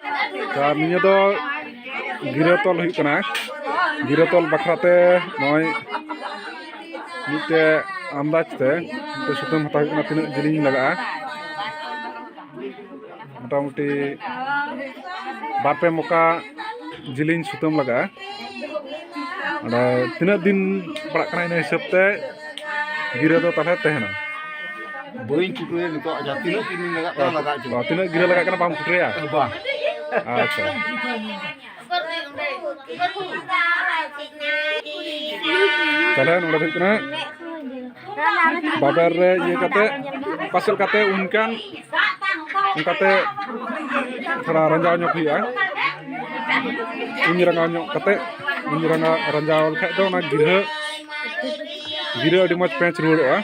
Niya do girotol huyu kana girotol bakrate noi mite andaj te mite sutam hataw huyu kana tinak jiling laga motamuti barpe moka jiling sutam laga ada tinak din parak kana ina hisab te gira do talhe tehna Boeing cukup itu aja tinak ini laga juga. tinak gira laga kana pam kutre ya Bah. acha talhe node huyu kana babar re ye kate pasal kate unkan unkate thora ranjau nyok huyu unyiranga nyok kate unyiranga ranjau kha do na gira adi moj pench ruwa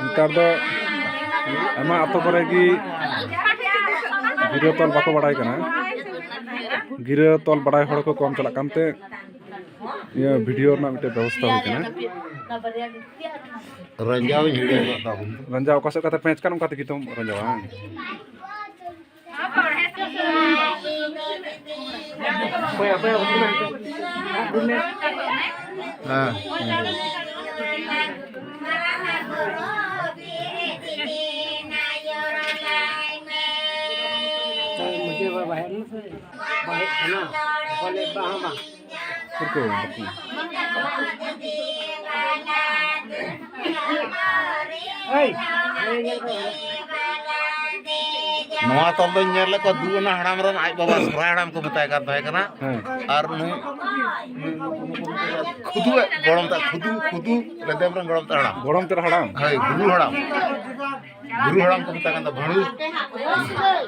ntar do ama ato kore gi gira tol bako badai kana gira tol badai hor ko kom chalak kante ya video na mite ব্যবস্থা hoy kana Ranjau juga tahu. ranjau kase kata pench kan kata kitom ranjau Nah. मुझे बाहर से बाहर है ना बोले बाहर Kurko Noa tolong nyala ko dua na haram ran ay baba serai haram ko betai kan tahe kana ar nu khudu gorom ta khudu ledem ran gorom ta haram gorom ter hadam hai guru haram ko betai kan ta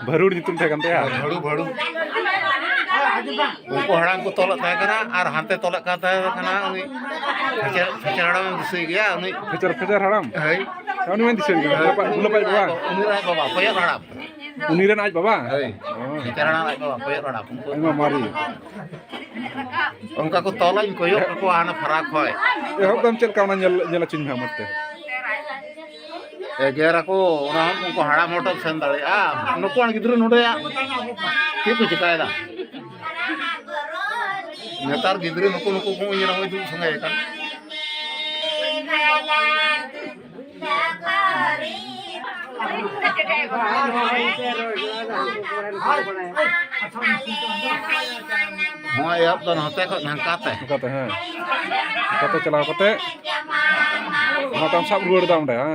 bharud nitum the kan te ya bharu उनको हड़ाम को तोलत है करा और हाथे तोलत का है कना उनी फेचर हड़ाम दिसई गया उनी fecer hadam है kau men disen gula pai baba उनी राय बाबा पयत हड़ाम uniran aj baba है फेचर हड़ाम राय बाबा पयत हड़ाम aima mari उनका को तोला इनको यो को आना फराक होय ehok dam chel kauna nyela chin ha matte एगेरा को उना उनको हड़ाम मोटो सेन दाड़े आ नुको अन गिद्र नोडे या के को चिकायदा नेतार गिद्र नुको नुको को इना होय दु संगे kan हाँ अब तो नहते को नहकाते kata ha kata chalaw kate matam sab ruwar dam da ha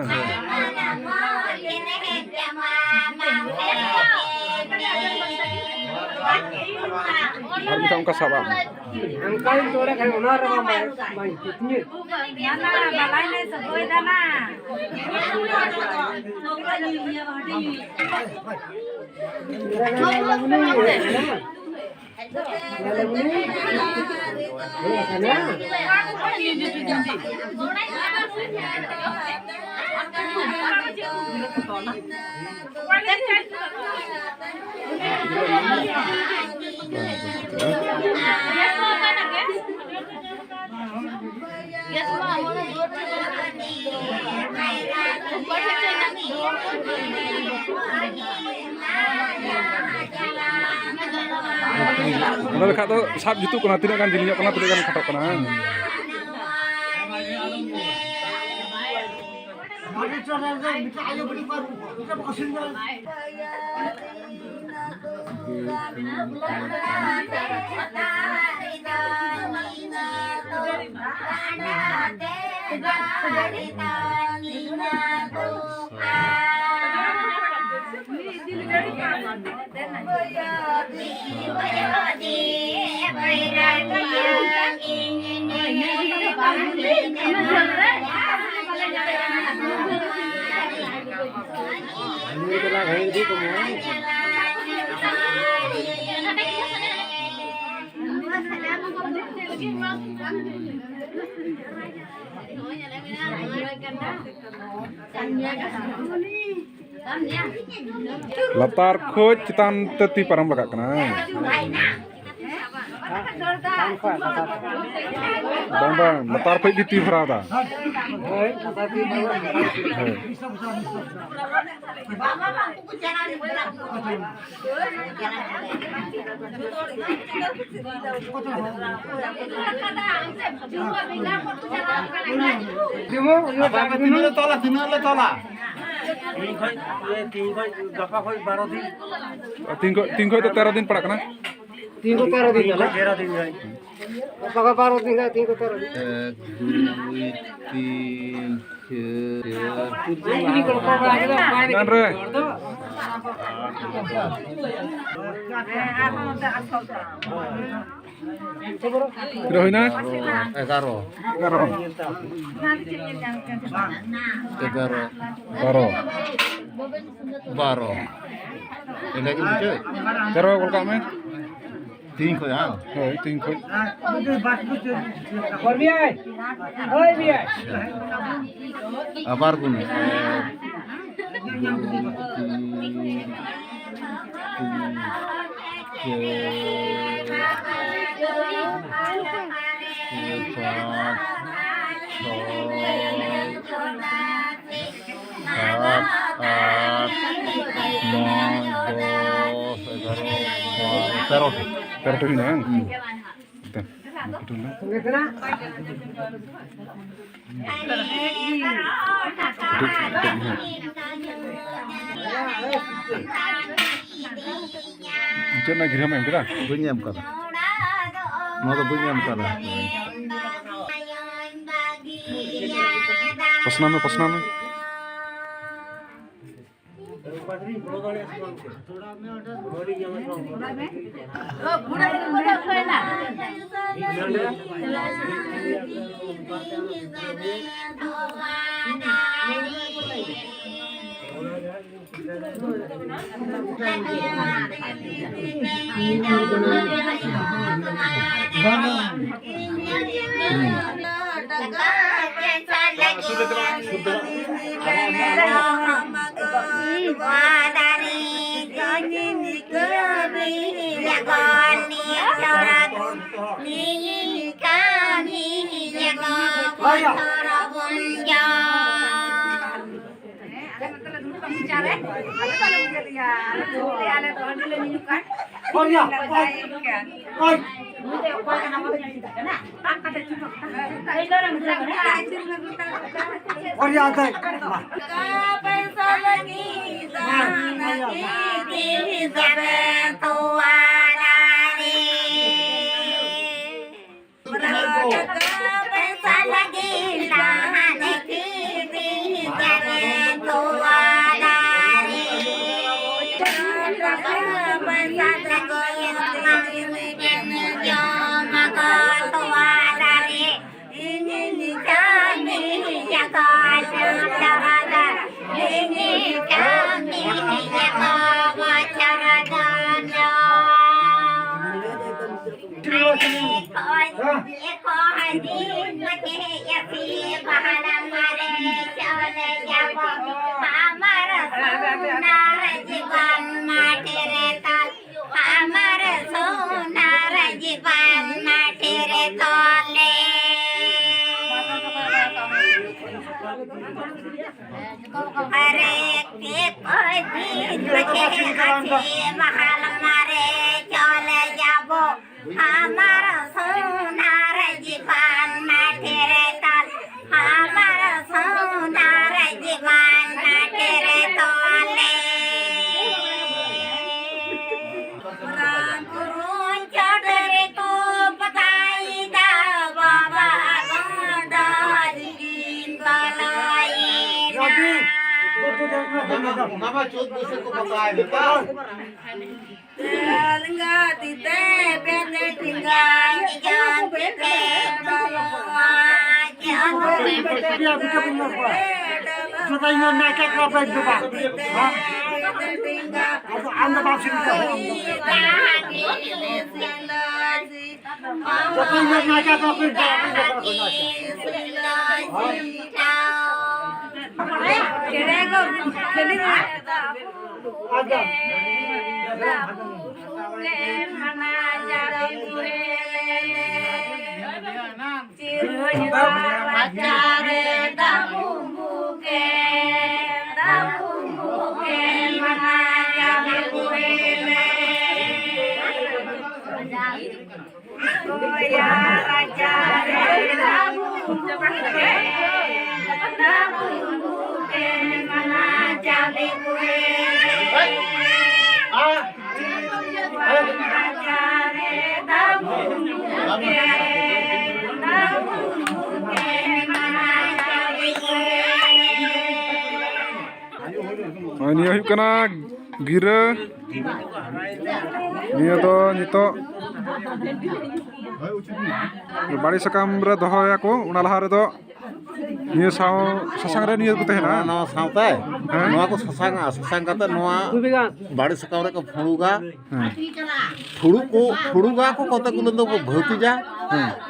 har kita ongka sabam uncle थोड़ा खाली उनार रहा मैं कितनी ना बलाई नहीं सकोई दाना Udah dekat tuh sab gitu kena tidak kan jelinya kena tidak kan katok kena. Latar khoj citan teti param lagak kena. bang bang latar koi di ti bhara da Hoi, kata ti bawa. Dimo, yo Apa tinale tola. gapa khoi 12 din. 3 koi to 13 din padak na 3 को 13 दिन होला 13 दिन है पका 12 दिन का 3 को 13 दिन 1 2 3 nan re kira hoina 11 karo 12 ini lagi lucu karo kol ka me 3 ko ya hoi 3 koi और भी है ओए भी है abar guna 13 hina dan betul na कितना Ujian na gira main kira bunyam kala mau to bunyam kala pasna me और याद है mama chut bisa ko patay nito Sutanya naik apa itu pak? Anda masih Sutanya naik apa itu? Ada. Ini huyuk kana gira niya do nito bari sakam re dohoya ko una laha re do niya saw sasang re niya ko tehna नवा सावते नवा को ससांगा ससांग कते नवा बाड़ी सकाम रे को फुड़ुगा को कते गुलो दो भौतिजा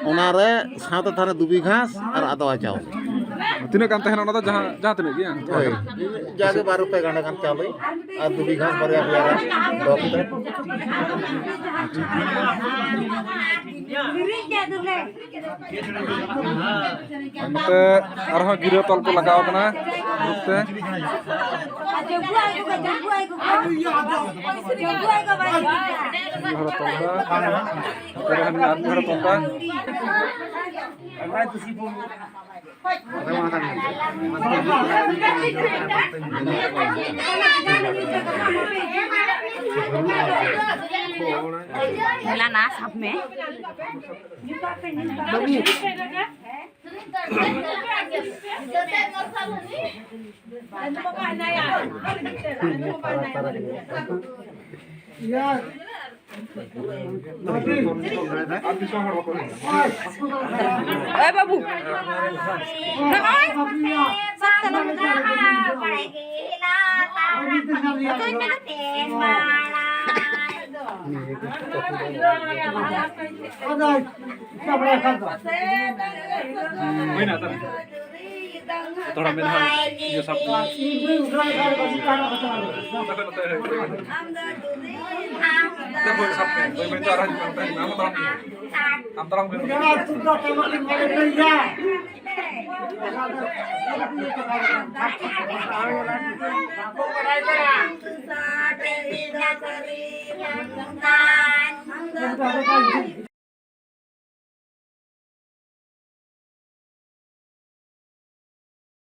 ओना रे सावते थारे दुबी घास और आदवा चाव tina kan tehna ona do jaha tina gi ओए जाके 12 रुपए गांडा kan चावल और दुबी घास बरिया बरिया doctor nate arho gira tol ko lagaw kana rupte hara tolda kare han admi hara tolda मिला ना सब में ए बाबू थोड़ा मेरा ये सब देखो सब मैं तो रहा हूं हम तरंग में